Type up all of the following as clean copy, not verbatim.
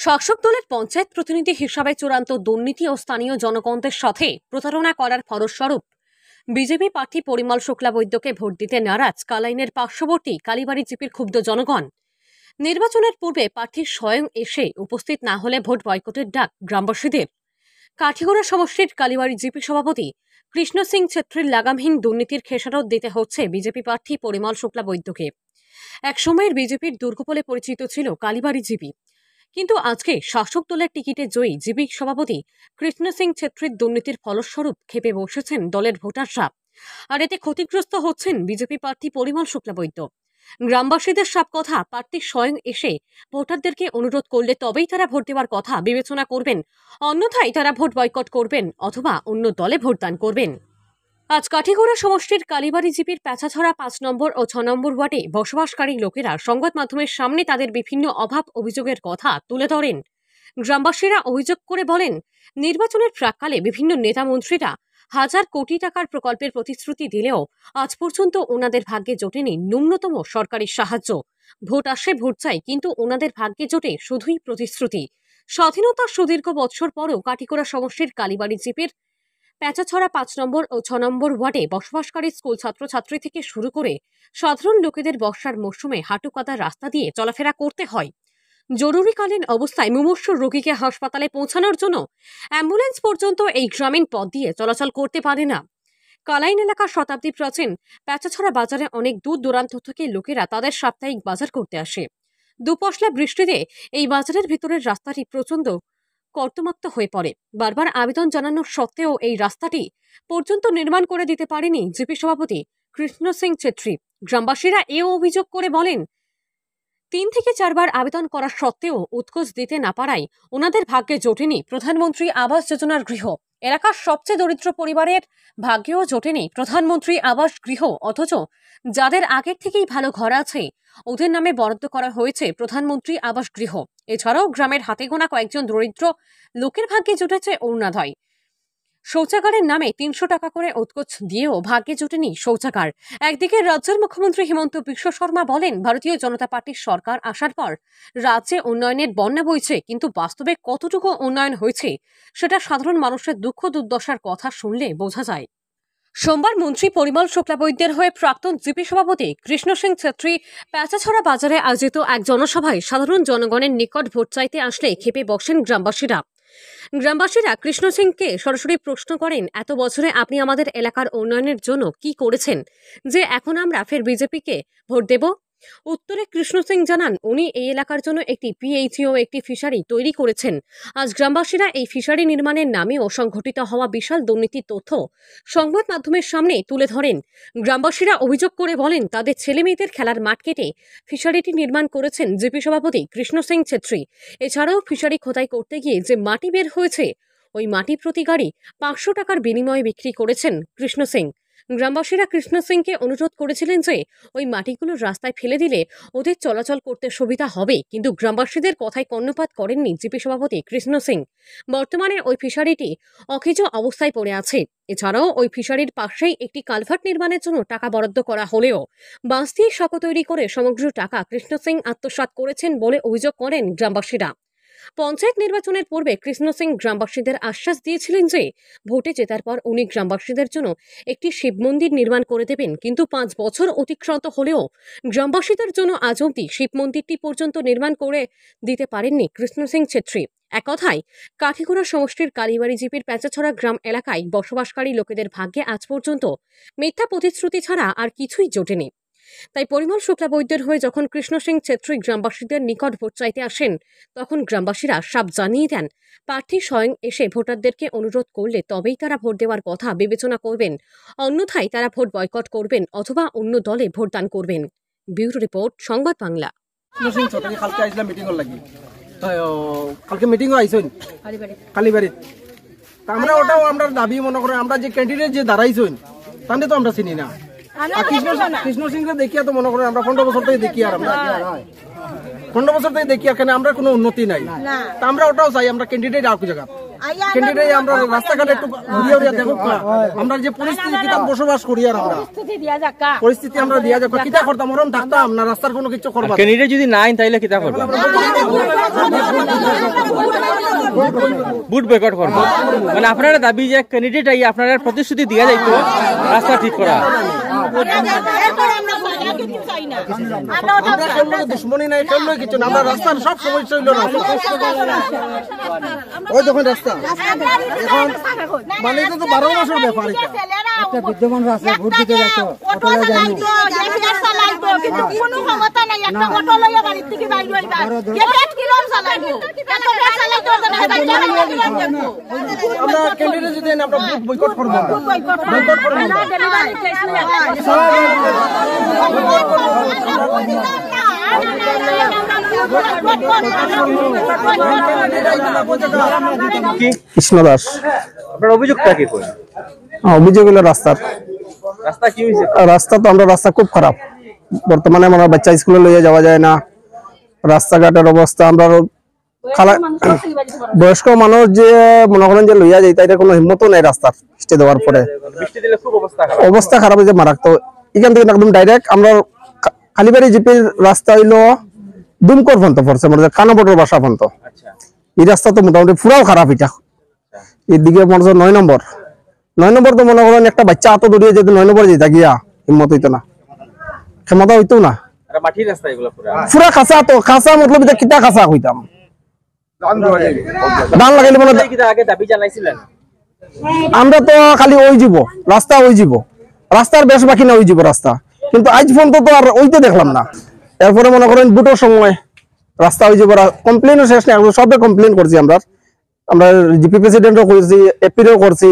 শাসক দলের পঞ্চায়েত প্রতিনিধি হিসাবে চূড়ান্ত দুর্নীতি ও স্থানীয় জনগণদের সাথে প্রতারণা করার ফলস্বরূপ বিজেপি প্রার্থী পরিমল শুক্লাবৈদ্যকে ভোট দিতে নারাজ কালাইনের পার্শ্ববর্তী কালীবাড়ি জিপির ক্ষুব্ধ জনগণ। নির্বাচনের পূর্বে প্রার্থী স্বয়ং এসে উপস্থিত না হলে ভোট বয়কটের ডাক গ্রামবাসীদের। কাঠিগড়া সমষ্টির কালীবাড়ি জিপি সভাপতি কৃষ্ণ সিং ছেত্রীর লাগামহীন দুর্নীতির খেসারত দিতে হচ্ছে বিজেপি প্রার্থী পরিমল শুক্লাবৈদ্যকে। একসময়ের বিজেপির দুর্গ বলে পরিচিত ছিল কালীবাড়ি জিপি, কিন্তু আজকে শাসক দলের টিকিটে জয়ী জিপি সভাপতি কৃষ্ণ সিং ছেত্রীর দুর্নীতির ফলস্বরূপ খেপে বসেছেন দলের ভোটাররা। আর এতে ক্ষতিগ্রস্ত হচ্ছেন বিজেপি প্রার্থী পরিমল শুক্লাবৈদ্য। গ্রামবাসীদের সব কথা প্রার্থী স্বয়ং এসে ভোটারদেরকে অনুরোধ করলে তবেই তারা ভোট দেওয়ার কথা বিবেচনা করবেন, অন্যথায় তারা ভোট বয়কট করবেন অথবা অন্য দলে ভোটদান করবেন। আজ কাঠিগড়া সমষ্টির কালীবাড়ি জিপির প্যাঁচাছড়া 5 নম্বর ও 6 নম্বর ওয়ার্ডে বসবাসকারী লোকেরা সংবাদ মাধ্যমের সামনে তাদের বিভিন্ন অভাব অভিযোগের কথা তুলে ধরেন। গ্রামবাসীরা অভিযোগ করে বলেন, নির্বাচনের প্রাক্কালে বিভিন্ন নেতা মন্ত্রীরা হাজার কোটি টাকার প্রকল্পের প্রতিশ্রুতি দিলেও আজ পর্যন্ত ওনাদের ভাগ্যে জোটেনি ন্যূনতম সরকারি সাহায্য। ভোট আসে ভোট চাই, কিন্তু ওনাদের ভাগ্যে জোটে শুধুই প্রতিশ্রুতি। স্বাধীনতার সুদীর্ঘ বৎসর পরও কাঠিগড়া সমষ্টির কালীবাড়ি জিপির প্যাঁচাছড়া 5 নম্বর ও 6 নম্বর ওয়ার্ডে বসবাসকারী স্কুল ছাত্রছাত্রী থেকে শুরু করে সাধারণ লোকেদের বর্ষার মৌসুমে হাঁটু কাদা রাস্তা দিয়ে চলাফেরা করতে হয়। জরুরিকালীন অবস্থায় মুমূর্ষু রোগীকে হাসপাতালে পৌঁছানোর জন্য অ্যাম্বুলেন্স পর্যন্ত এই গ্রামীণ পথ দিয়ে চলাচল করতে পারে না। কালাইন এলাকার শতাব্দী প্রাচীন প্যাঁচাছড়া বাজারে অনেক দূর দূরান্ত থেকে লোকেরা তাদের সাপ্তাহিক বাজার করতে আসে। দুপশলা বৃষ্টিতে এই বাজারের ভিতরের রাস্তাটি প্রচণ্ড কর্দমাক্ত হয়ে পড়ে। বারবার আবেদন জানানোর সত্ত্বেও এই রাস্তাটি পর্যন্ত নির্মাণ করে দিতে পারেনি জিপি সভাপতি কৃষ্ণ সিং ছেত্রী। গ্রামবাসীরা এও অভিযোগ করে বলেন, 3 থেকে 4 বার আবেদন করা সত্ত্বেও উৎকোচ দিতে না পারায় ওনাদের ভাগ্যে জোটেনি প্রধানমন্ত্রী আবাস যোজনার গৃহ। এলাকার সবচেয়ে দরিদ্র পরিবারের ভাগ্যেও জোটেনি প্রধানমন্ত্রী আবাস গৃহ, অথচ যাদের আগের থেকেই ভালো ঘর আছে ওদের নামে বরাদ্দ করা হয়েছে প্রধানমন্ত্রী আবাস গৃহ। এছাড়াও গ্রামের হাতে গোনা কয়েকজন দরিদ্র লোকের ভাগ্যে জুটেছে অরুণোদয়। শৌচাগারের নামে 300 টাকা করে উৎকোচ দিয়েও ভাগ্যে জোটেনি শৌচাগার। একদিকে রাজ্যের মুখ্যমন্ত্রী হিমন্ত বিশ্ব শর্মা বলেন, ভারতীয় জনতা পার্টির সরকার আসার পর রাজ্যে উন্নয়নের বন্যা বইছে, কিন্তু বাস্তবে কতটুকু উন্নয়ন হয়েছে সেটা সাধারণ মানুষের দুঃখ দুর্দশার কথা শুনলে বোঝা যায়। সোমবার মন্ত্রী পরিমল শুক্লাবৈদ্যের হয়ে প্রাক্তন জিপি সভাপতি কৃষ্ণ সিং ছেত্রী প্যাঁচাছড়া বাজারে আয়োজিত এক জনসভায় সাধারণ জনগণের নিকট ভোট চাইতে আসলে খেপে বসেন গ্রামবাসীরা। গ্রামবাসীরা কৃষ্ণ সিংকে সরাসরি প্রশ্ন করেন, এত বছরে আপনি আমাদের এলাকার উন্নয়নের জন্য কি করেছেন যে এখন আমরা ফের বিজেপিকে ভোট দেব? উত্তরে কৃষ্ণ সিং জানান, উনি এই এলাকার জন্য একটি পিএইচই ও একটি ফিশারি তৈরি করেছেন। আজ গ্রামবাসীরা এই ফিশারি নির্মাণের নামেও সংঘটিত হওয়া বিশাল দুর্নীতির তথ্য সংবাদ মাধ্যমের সামনে তুলে ধরেন। গ্রামবাসীরা অভিযোগ করে বলেন, তাদের ছেলে মেয়েদের খেলার মাঠ কেটে ফিশারিটি নির্মাণ করেছেন জিপি সভাপতি কৃষ্ণ সিং ছেত্রী। এছাড়াও ফিশারি খোদাই করতে গিয়ে যে মাটি বের হয়েছে ওই মাটি প্রতি গাড়ি 500 টাকার বিনিময়ে বিক্রি করেছেন কৃষ্ণ সিং। গ্রামবাসীরা কৃষ্ণ সিংকে অনুরোধ করেছিলেন যে ওই মাটিগুলো রাস্তায় ফেলে দিলে ওদের চলাচল করতে সুবিধা হবে, কিন্তু গ্রামবাসীদের কথায় কর্ণপাত করেননি জিপি সভাপতি কৃষ্ণ সিং। বর্তমানে ওই ফিশারিটি অকেজ অবস্থায় পড়ে আছে। এছাড়াও ওই ফিশারির পাশেই একটি কালভার্ট নির্মাণের জন্য টাকা বরাদ্দ করা হলেও বাঁশ দিয়ে সাঁকো তৈরি করে সমগ্র টাকা কৃষ্ণ সিং আত্মসাৎ করেছেন বলে অভিযোগ করেন গ্রামবাসীরা। পঞ্চায়েত নির্বাচনের পূর্বে কৃষ্ণ সিং গ্রামবাসীদের আশ্বাস দিয়েছিলেন যে ভোটে জেতার পর উনি গ্রামবাসীদের জন্য একটি শিব মন্দির নির্মাণ করে দেবেন, কিন্তু 5 বছর অতিক্রান্ত হলেও গ্রামবাসীদের জন্য আজ অবধি শিব মন্দিরটি পর্যন্ত নির্মাণ করে দিতে পারেননি কৃষ্ণ সিং ছেত্রী। এক কথায় কাঠিগড়া সমষ্টির কালীবাড়ি জিপির প্যাঁচাছড়া গ্রাম এলাকায় বসবাসকারী লোকেদের ভাগ্যে আজ পর্যন্ত মিথ্যা প্রতিশ্রুতি ছাড়া আর কিছুই জোটেনি। তাই পরিমল শুক্লাবৈদ্যের হয়ে যখন কৃষ্ণ সিং ছেত্রী গ্রামবাসীদের নিকট ভোট চাইতে আসেন, তখন গ্রামবাসীরা সাফ জানিয়ে দেন, প্রার্থী স্বয়ং এসে ভোটারদেরকে অনুরোধ করলে তবেই তারা ভোট দেওয়ার কথা বিবেচনা করবেন, অন্যথায় তারা ভোট বয়কট করবেন অথবা অন্য দলে ভোটদান করবেন। ব্যুরো রিপোর্ট, সংবাদ বাংলা। কালকে মিটিংও আইছেন কালীবাড়ি, আমরা ওটাও আমরা দাবি মনে করেন, আমরা যে ক্যান্ডিডেট যে দাঁড়াইছেন তাহলে তো আমরা চিনি না। কৃষ্ণ সিংকে দেখিয়া তো মনে করেন আমরা 15 বছর থেকে দেখি, আর আমরা 15 বছর থেকে দেখি, এখানে আমরা কোনো উন্নতি নাই। তা আমরা ওটাও চাই, আমরা ক্যান্ডিডেট আর জায়গা ক্যান্ডিডেট আমরা রাস্তাঘাটে একটু ঘুরিয়ে উড়িয়ে দেখো আমরা যে পরিস্থিতি বসবাস করি, আর আমরা পরিস্থিতি আমরা দিয়া যাবো কিতা করতাম, ওরম থাকতাম না, রাস্তার কোনো কিছু করবো। ক্যান্ডিডেট যদি নাই তাইলে কিতা করবো? বুট বয়কট করব মানে আপনারা দাবি যে ক্যান্ডিডেট আই আপনারা প্রতিশ্রুতি দিয়া যাইতো রাস্তা ঠিক করা দুশ্মনী নাই কেন কিছু না আমরা রাস্তার সব সমস্যা হইল না ওই দেখুন রাস্তা এখন মানে এটা তো 12 মাসের ব্যাপার একটা বিদ্যমান রাস্তা ভোট দিতে যাইতো অটো যায়নি কিন্তু কোনো ক্ষমতা নাই একটা অটো লইয়া বাড়ি থেকে বাইরে হইবা কে কিলো চালাইবো এত গাড়ি চালাইতো না আমরা ক্যান্ডিডেট যদি আমরা বুট বয়কট করব বয়কট করব না ডেলিভারি কেস কৃষ্ণ দাস আপনার অভিযোগটা কি কই অভিযোগ হলো রাস্তার রাস্তা কি হইছে রাস্তা তো আমরা রাস্তা খুব খারাপ বর্তমানে আমার বাচ্চা স্কুলে লইয়া যাওয়া যায় না রাস্তাঘাটের অবস্থা আমরা বয়স্ক মানুষ যে মনে করেন যে লইয়া যাইতা এটা কোনো হিম্মতও নাই রাস্তার বৃষ্টি দেওয়ার পরে বৃষ্টি দিলে খুব অবস্থা খারাপ হয়েছে মারাত্মক এখান থেকে একদম ডাইরেক্ট আমরা কালীবাড়ি জিপির রাস্তা হইলো দুমকর পর্যন্ত পড়ছে মানে কানাবটের বাসা পর্যন্ত এই রাস্তা তো মোটামুটি পুরাও খারাপ এটা এদিকে মনে হয় 9 নম্বর তো মনে করেন একটা বাচ্চা হাতে দৌড়িয়ে যেতে 9 নম্বর যেতে গিয়া হিম্মত হইতো না ক্ষমতা হইতো না মাটির রাস্তা এগুলো পুরা খাসা তো খাসা মতলব এটা কিটা খাসা হইতাম ধান লাগাইলে মনে আগে দাবি জানাইছিলেন আমরা তো খালি ওই যাব রাস্তা ওই যাব রাস্তার বেশ বাকি না ওই যাব রাস্তা কিন্তু আজ পর্যন্ত তো আর ওইতে দেখলাম না এরপরে মনে করেন বুটোর সময় রাস্তা ওই যাব কমপ্লেনও শেষ নেই সবে কমপ্লেন করছি আমরা জিপি প্রেসিডেন্টও করছি এপিরও করছি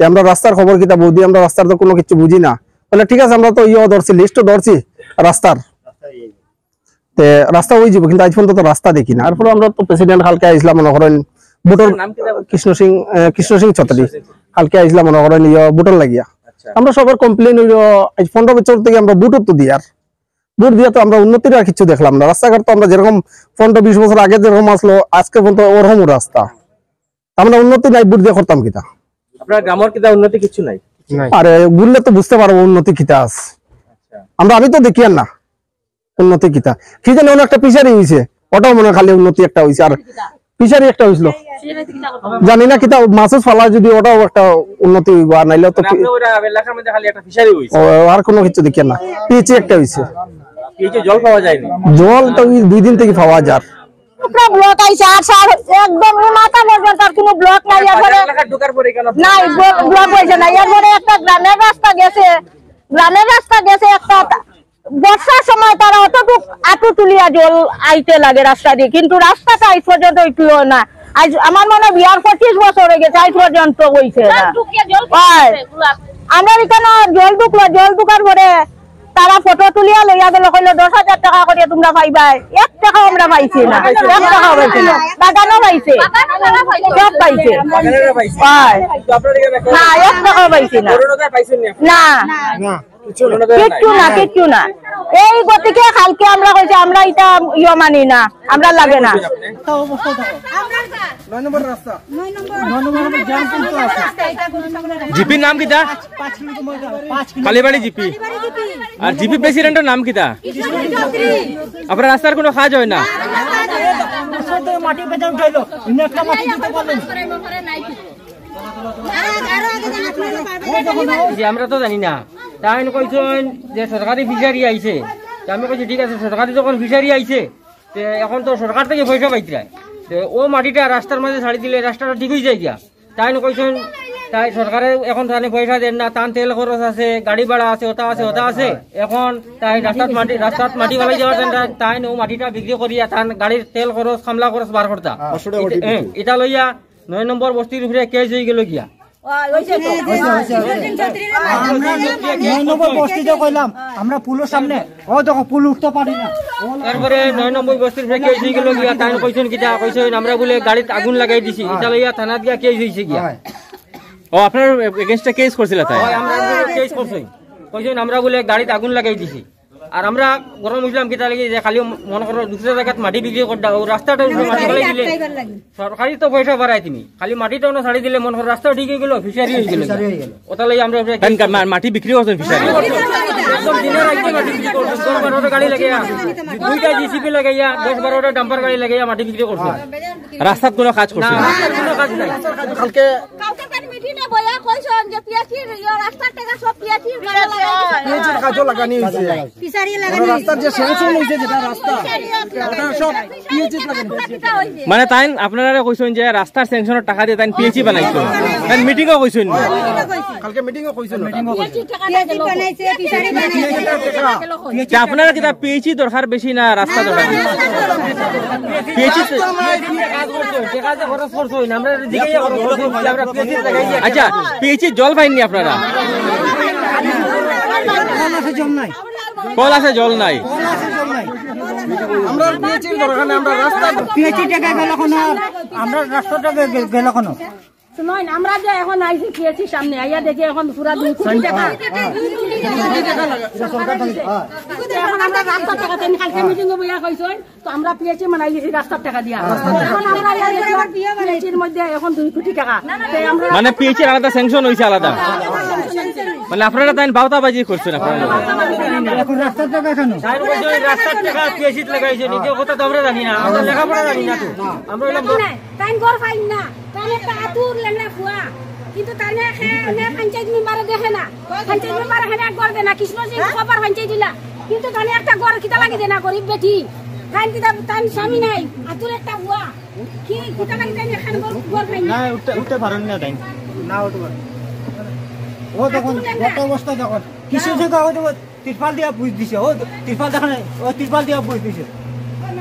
যে আমরা রাস্তার খবর কিতা বুঝি আমরা রাস্তার তো কোনো কিছু বুঝি না বলে ঠিক আছে আমরা তো ধরছি লিস্টও ধরছি রাস্তার রাস্তা ওই যাব কিন্তু আজ পর্যন্ত তো রাস্তা দেখি না এরপরে আমরা তো প্রেসিডেন্ট কালকে আইসলাম মনে করেন বুটোর কৃষ্ণ সিং ছত্রী কালকে আইসলাম মনে করেন বুটোর লাগিয়া আমরা সবার কমপ্লেন হইল আজ 15 বছর থেকে আমরা বুটও তো দিই আর বুট দিয়ে তো আমরা উন্নতির আর কিছু দেখলাম না রাস্তাঘাট তো আমরা যেরকম 15-20 বছর আগে যেরকম আসলো আজকে পর্যন্ত ওরকম রাস্তা আমরা উন্নতি নাই বুট দিয়ে করতাম কিতা আপনার গ্রামের কিতা উন্নতি কিছু নাই আরে ঘুরলে তো বুঝতে পারবো উন্নতি কিতা আছে আমি তো দেখি আর না উন্নতি কিতা কি জানি অনেক একটা পিছারি হয়েছে ওটাও মনে খালি উন্নতি একটা হয়েছে আর পিছারি একটা হয়েছিল জানি না কিতা মাছের ফালা যদি ওটাও একটা উন্নতি হইব আর নাইলে তো এলাকার মধ্যে খালি একটা ফিশারি হইছে আর কোনো কিছু দেখি না পিছে একটা হয়েছে এই যে জল পাওয়া যায়নি জল তো 2 দিন থেকে পাওয়া যায় পুরো ব্লক আইছে আর স্যার একদম মাথা নেই তার কোনো ব্লক নাই এরপরে এলাকা ঢোকার পরে কেন নাই ব্লক হইছে না এরপরে একটা গ্রামের রাস্তা গেছে একটা বর্ষার সময় তারা অতটুক আটু তুলিয়া জল আইতে লাগে রাস্তা দিয়ে কিন্তু রাস্তাটা আজ পর্যন্ত উঠলো না আজ আমার মনে বিয়ার 25 বছর হয়ে গেছে আজ পর্যন্ত হইছে না আমরা এখানে জল ঢুকার পরে তারা ফটো তুলিয়া লইয়া গেল কইলো 10,000 টাকা করে তোমরা পাইবাই 1 টাকাও আমরা পাইছি না 1 টাকাও পাইছি না বাগানও পাইছে সব পাইছে না 1 টাকাও পাইছি না না কিচ্ছু না এই গতিকে কালকে আমরা কইছি আমরা এটা মানি না আমরা লাগে না 9 নম্বর রাস্তা 9 নম্বর জ্যাম কিন্তু আছে জিপির নাম কিটা কালীবাড়ি জিপি আর জিপি প্রেসিডেন্টের নাম কিটা আপনার রাস্তার কোনো কাজ হয় না মাটি বেজা উঠাইলো ইনে একটা মাটি দিতে পারলেন আমরা তো জানি না তাই কইছেন যে সরকারি ফিশারি আইছে আমি কইছি ঠিক আছে সরকারি যখন ফিশারি আইছে এখন তো সরকার থেকে পয়সা পাইতে ও মাটিটা রাস্তার মাঝে ছাড়ি দিলে রাস্তাটা ঠিক হয়ে যায় গিয়া তাই কইছেন তাই সরকারে এখন তাহলে পয়সা দেন না তান তেল খরচ আছে গাড়ি ভাড়া আছে ওটা আছে এখন তাই রাস্তাত মাটি বালাই যাওয়ার তাই ও মাটিটা বিক্রি করিয়া তান গাড়ির তেল খরচ খামলা খরচ বার করতা এটা লইয়া 9 নম্বর বস্তির উপরে কেস হয়ে গেল গিয়া আমরা পুলের সামনে ও দেখো পুল উঠতে পারি না তারপরে 9 নম্বর বস্তির উপরে কেস হয়ে গেল গিয়া তাই কইছেন কিটা কইছেন আমরা বলে গাড়িতে আগুন লাগাই দিছি এটা লইয়া থানাত গিয়া কেস হইছে গিয়া ও আপনার এগেইনস্টে কেস করছিল তাই আমরা কেস করছি কইছেন আমরা বলে গাড়িতে আগুন লাগাই দিছি আর আমরা গরম হইলাম কিতা লাগি যে খালি মনে করো দুসরা জায়গাত মাটি বিক্রি করে দাও রাস্তাটা মাটি ফেলাই দিলে সরকারি তো পয়সা বাড়াই তুমি খালি মাটিটা না ছাড়ি দিলে মনে করো রাস্তা ঠিক হয়ে গেল ফিশারি হয়ে গেল ওটা লাগি আমরা মাটি বিক্রি করছেন ফিশারি একদম দিনের আগে মাটি বিক্রি করছেন 10-12টা গাড়ি লাগাইয়া দুইটা জিসিপি লাগাইয়া 10-12টা ডাম্পার গাড়ি লাগাইয়া মাটি বিক্রি করছেন রাস্তাত কোনো কাজ করছেন না কোনো কাজ নাই কালকে মিটিংয়ে বয়া কইছন যে পিয়াচির রাস্তার টাকা সব পিয়াচির পিএইচের কাজও লাগানি হয়েছে ফিশারি রাস্তার যে স্যাংশন হয়েছে যেটা রাস্তা ওটা সব পিএইচের লাগানি মানে তাই আপনারা কইছেন যে রাস্তার স্যাংশনের টাকা দিয়ে তাই পিএইচি বানাইছো তাই মিটিংও কইছেন কালকে মিটিংও কইছেন পিয়াচি বানাইছে ফিশারি বানাইছে আপনারা কিতা পিএইচি দরকার বেশি না রাস্তা দরকার পিএইচি কাজ করছেন টাকা যে খরচ করছেন আমরা জিগাইয়া খরচ করছেন আমরা পিএসি লাগাইয়া আচ্ছা পিএইচি জল পাইনি আপনারা কল আছে জল নাই আমরা পিএইচের দরকার নেই আমরা রাস্তা পিএইচি টাকা গেল কোন আমরা রাস্তাটা গেল কোন শুনুন আমরা যে এখন আইছি পিএসি সামনে আইয়া দেখি এখন পুরা 2 কোটি টাকা এখন আমরা রাস্তার টাকা দেন কালকে মিটিং এ বইয়া কইছন তো আমরা পিএসি মানাই দিছি রাস্তার টাকা দিয়া এখন আমরা আইয়া দেখলাম পিএসির মধ্যে এখন 2 কোটি টাকা তাই আমরা মানে পিএইচি আলাদা স্যাংশন হইছে আলাদা মানে আপনারা তাই বাউতাবাজি করছেন আপনারা এখন রাস্তার টাকা কেন সাইন কইছেন রাস্তার টাকা পিএসি লাগাইছে নিজে কথা তো আমরা জানি না আমরা লেখাপড়া জানি না তো আমরা তাই গর ফাইন না তাই একটা আতুর লেনা ফুয়া কিন্তু তাই না পঞ্চায়েত মেম্বার দেখে না পঞ্চায়েত মেম্বার এখানে গর দেনা কৃষ্ণ সিং খবর পঞ্চায়েত দিলা কিন্তু তাই একটা গর কিতা লাগি দেনা গরিব বেটি তাই কিতা তাই স্বামী নাই আতুর একটা ফুয়া কি কিতা লাগি তাই এখানে গর ফাইন না উঠতে পারেন না তাই না উঠতে ও দেখুন কত অবস্থা দেখুন কিছু জায়গা ও তিরপাল দিয়া বুঝ দিছে ও তিরপাল দেখেন ও তিরপাল দিয়া বুঝ দিছে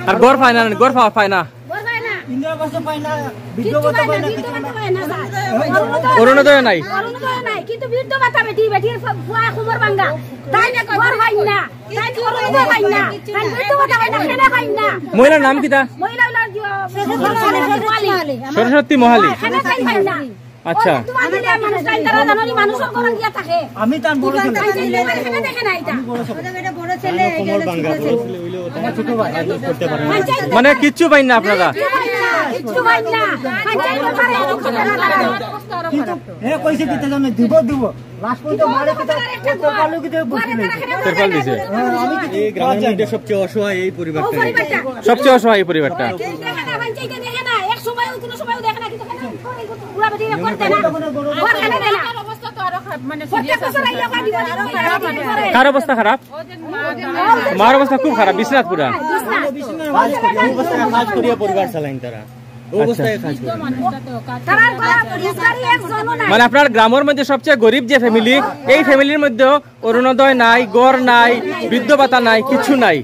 আর গড় পায় না গড় পায় না গর পায় না ইন্দিরা বাসা পায় না বিদ্যুৎ বাতা পায় না কিছু না অরুণোদয় নাই অরুণোদয় নাই কিন্তু বৃদ্ধ ভাতা বেটির ফুয়া কুমার বাঙ্গা তাই না গর ফাইন না তাই অরুণোদয় পাই না তাই বৃদ্ধ ভাতা পাই না কেনা পাই না মহিলার নাম কিতা মহিলা সরস্বতী মহালি কেনা পাই না আচ্ছা আমি তান বড় ছেলে মানে কিচ্ছু পাই না আপনারা হে কইছে কিতে জানো দিব লাস্ট পর্যন্ত মারে কিতে পালু কিতে তেরপাল দিছে এই গ্রামের মধ্যে সবচেয়ে অসহায় এই পরিবারটা সবচেয়ে অসহায় এই পরিবারটা কার অবস্থা খারাপ মার অবস্থা খুব খারাপ বিশ্বনাথ পুরা কাজ করিয়া পরিবার চালাইন তারা অবস্থায় কাজ করে মানে আপনার গ্রামের মধ্যে সবচেয়ে গরিব যে ফ্যামিলি এই ফ্যামিলির মধ্যে অরুণোদয় নাই গড় নাই বৃদ্ধ ভাতা নাই কিছু নাই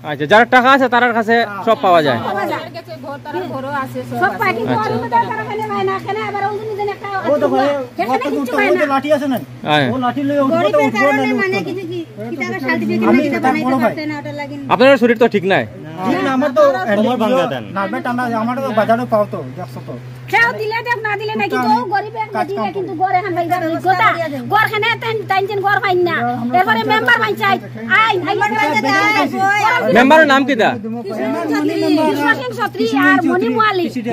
আচ্ছা যার টাকা আছে তার কাছে সব পাওয়া যায় লাঠি আছে না ও লাঠি লই উঠবো না আপনার শরীর তো ঠিক নাই ঠিক না আমার তো তোমার ভাঙা দেন নার্ভে টানা আমার তো বাজারে পাও তো দেখছো তো খেও দিলে দেখ না দিলে না কিন্তু গরিবে দিলে কিন্তু গরে হান ভাই গোটা গর খানে তাইন গর পাইন না এরপরে মেম্বার পঞ্চায়েত আই মেম্বারের নাম কিটা কৃষ্ণ ছত্রী আর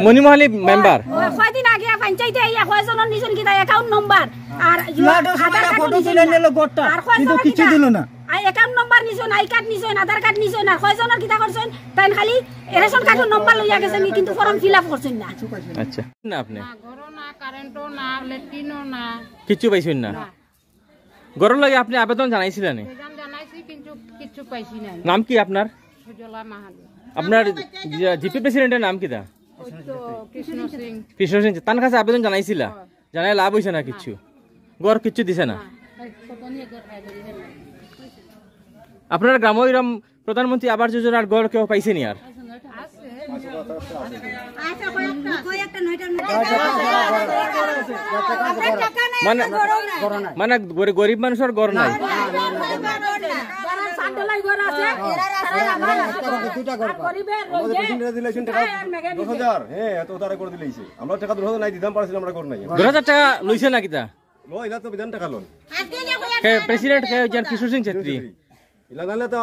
মনিমহালি মেম্বার কয়দিন আগে পঞ্চায়েতে আইয়া কয়জনের নিছন কিটা অ্যাকাউন্ট নাম্বার আর আধার ফটো তুলে নিল গোটা কিন্তু কিছু দিল না আই অ্যাকাউন্ট নাম্বার নিছন আই কার্ড নিছন আধার কার্ড নিছন আর কয়জনের কিটা করছেন তাই খালি রেশন কার্ডের নাম্বার লইয়া গেছেন কিন্তু ফর্ম ফিলআপ করছেন না আচ্ছা না আপনি ঘরও না কারেন্টও না লেট্রিনও না কিছু পাইছেন না গরম লাগে আপনি আবেদন জানাইছিলেন জানাইছি কিন্তু কিছু পাইছি না নাম কি আপনার সুজলা মাহালি আপনার জিপি প্রেসিডেন্টের নাম কিটা কৃষ্ণ সিং কৃষ্ণ সিং তার কাছে আবেদন জানাইছিলা জানাই লাভ হইছে না কিছু গড় কিছু দিছে না আপনার গ্রাম এরম প্রধানমন্ত্রী আবাস যোজনার গড় কেউ পাইছে নি আর মানে মানে গরিব মানুষের গড় নাই টাকা লইছে না কিতা প্রেসিডেন্ট কৃষ্ণ সিং ছেত্রী ইলা নাহলে তো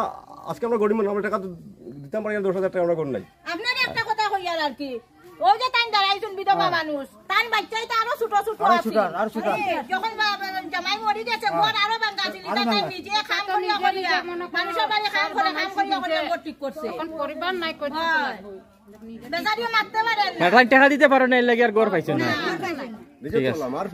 আজকে আমরা গরিব মানুষ, আমরা টাকা তো দিতাম পারি না, 10,000 টাকা আমরা করি নাই। আপনার একটা কথা কইয়ার আর কি, ওই যে তাই দাঁড়াইছুন বিধবা মানুষ, তার বাচ্চাই তো আরো ছোট ছোট আছে, যখন জামাই মরি গেছে ঘর আরো ভাঙা ছিল, তাই নিজে কাম করিয়া করিয়া মানুষের বাড়ি কাম করিয়া ঘর ঠিক করছে। এখন পরিবার নাই করতে বেচারিও মারতে পারেন না। টাকা দিতে পারো না, এর লাগে আর গড় পাইছো না। নিজে করলাম আর